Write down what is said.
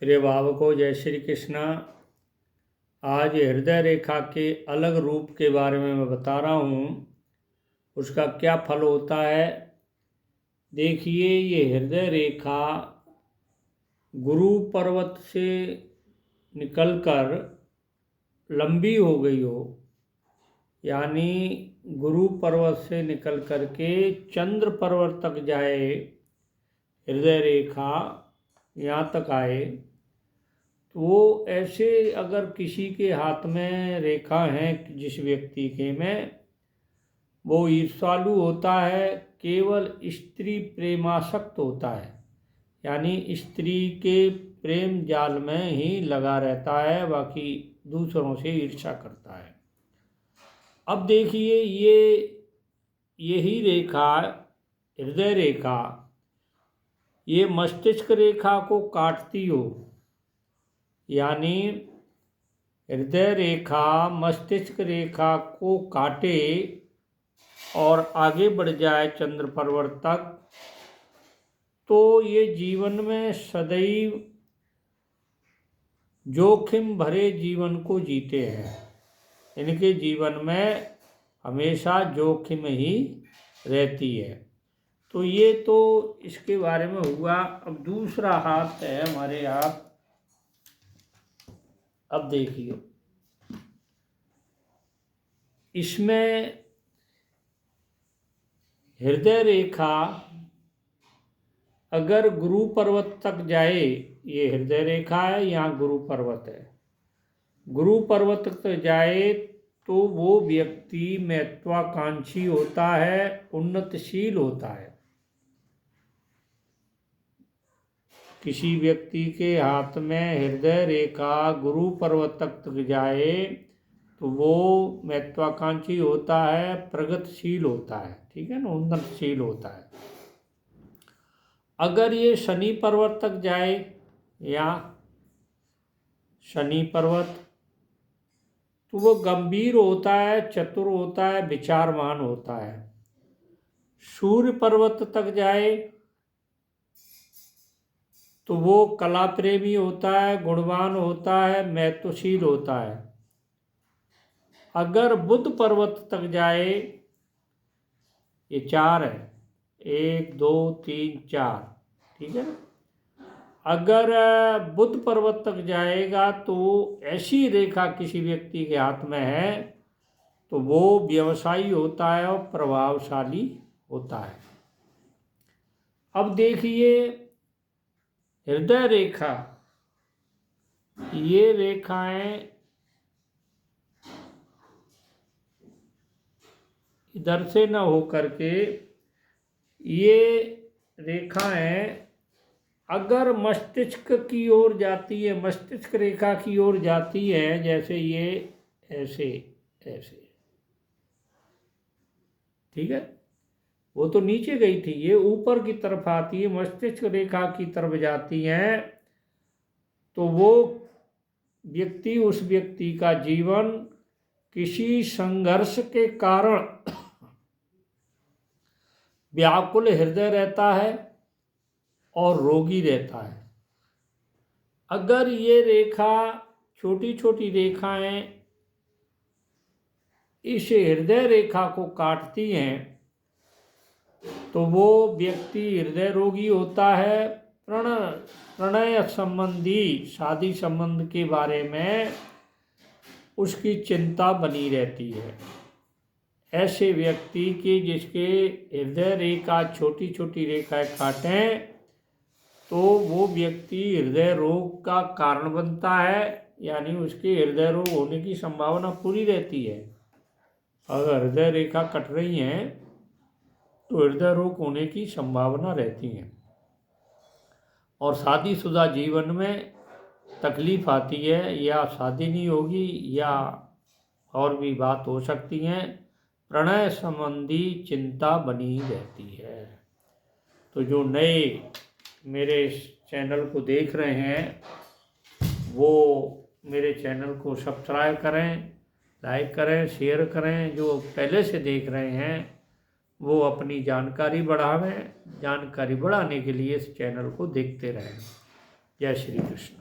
प्रिय भावकों, जय श्री कृष्णा। आज हृदय रेखा के अलग रूप के बारे में मैं बता रहा हूँ, उसका क्या फल होता है। देखिए, ये हृदय रेखा गुरु पर्वत से निकलकर लंबी हो गई हो, यानी गुरु पर्वत से निकल कर के चंद्र पर्वत तक जाए, हृदय रेखा यहाँ तक आए, तो वो ऐसे अगर किसी के हाथ में रेखा है, जिस व्यक्ति के में, वो ईर्ष्यालु होता है, केवल स्त्री प्रेमासक्त होता है, यानी स्त्री के प्रेम जाल में ही लगा रहता है, बाकी दूसरों से ईर्ष्या करता है। अब देखिए, यही रेखा, हृदय रेखा, ये मस्तिष्क रेखा को काटती हो, यानी हृदय रेखा मस्तिष्क रेखा को काटे और आगे बढ़ जाए चंद्र पर्वत तक, तो ये जीवन में सदैव जोखिम भरे जीवन को जीते हैं। इनके जीवन में हमेशा जोखिम ही रहती है। तो ये तो इसके बारे में हुआ। अब दूसरा हाथ है हमारे हाथ। अब देखिए, इसमें हृदय रेखा अगर गुरु पर्वत तक जाए, ये हृदय रेखा है, यहाँ गुरु पर्वत है, गुरु पर्वत तक जाए तो वो व्यक्ति महत्वाकांक्षी होता है, उन्नतशील होता है। किसी व्यक्ति के हाथ में हृदय रेखा गुरु पर्वत तक जाए तो वो महत्वाकांक्षी होता है, प्रगतिशील होता है, ठीक है ना, उन्नतशील होता है। अगर ये शनि पर्वत तक जाए, या शनि पर्वत, तो वो गंभीर होता है, चतुर होता है, विचारवान होता है। सूर्य पर्वत तक जाए तो वो कला प्रेमी होता है, गुणवान होता है, महत्वशील होता है। अगर बुध पर्वत तक जाए, ये 4 है, 1 2 3 4, ठीक है ना। अगर बुध पर्वत तक जाएगा तो ऐसी रेखा किसी व्यक्ति के हाथ में है तो वो व्यवसायी होता है और प्रभावशाली होता है। अब देखिए, हृदय रेखा, ये रेखाएं इधर से न होकर के, ये रेखाएं अगर मस्तिष्क की ओर जाती है, मस्तिष्क रेखा की ओर जाती है, जैसे ये ऐसे ऐसे, ठीक है, वो तो नीचे गई थी, ये ऊपर की तरफ आती है, मस्तिष्क रेखा की तरफ जाती हैं, तो वो व्यक्ति, उस व्यक्ति का जीवन किसी संघर्ष के कारण व्याकुल हृदय रहता है और रोगी रहता है। अगर ये रेखा, छोटी छोटी रेखाएं इस हृदय रेखा को काटती हैं तो वो व्यक्ति हृदय रोगी होता है, प्रणय संबंधी, शादी संबंध के बारे में उसकी चिंता बनी रहती है। ऐसे व्यक्ति की जिसके हृदय रेखा छोटी छोटी रेखाएं काटें तो वो व्यक्ति हृदय रोग का कारण बनता है, यानी उसके हृदय रोग होने की संभावना पूरी रहती है। अगर हृदय रेखा कट रही हैं तो हृदय रोग होने की संभावना रहती है। और शादीशुदा जीवन में तकलीफ आती है, या शादी नहीं होगी, या और भी बात हो सकती हैं, प्रणय संबंधी चिंता बनी रहती है। तो जो नए मेरे इस चैनल को देख रहे हैं, वो मेरे चैनल को सब्सक्राइब करें, लाइक करें, शेयर करें। जो पहले से देख रहे हैं वो अपनी जानकारी बढ़ावें। जानकारी बढ़ाने के लिए इस चैनल को देखते रहें। जय श्री कृष्ण।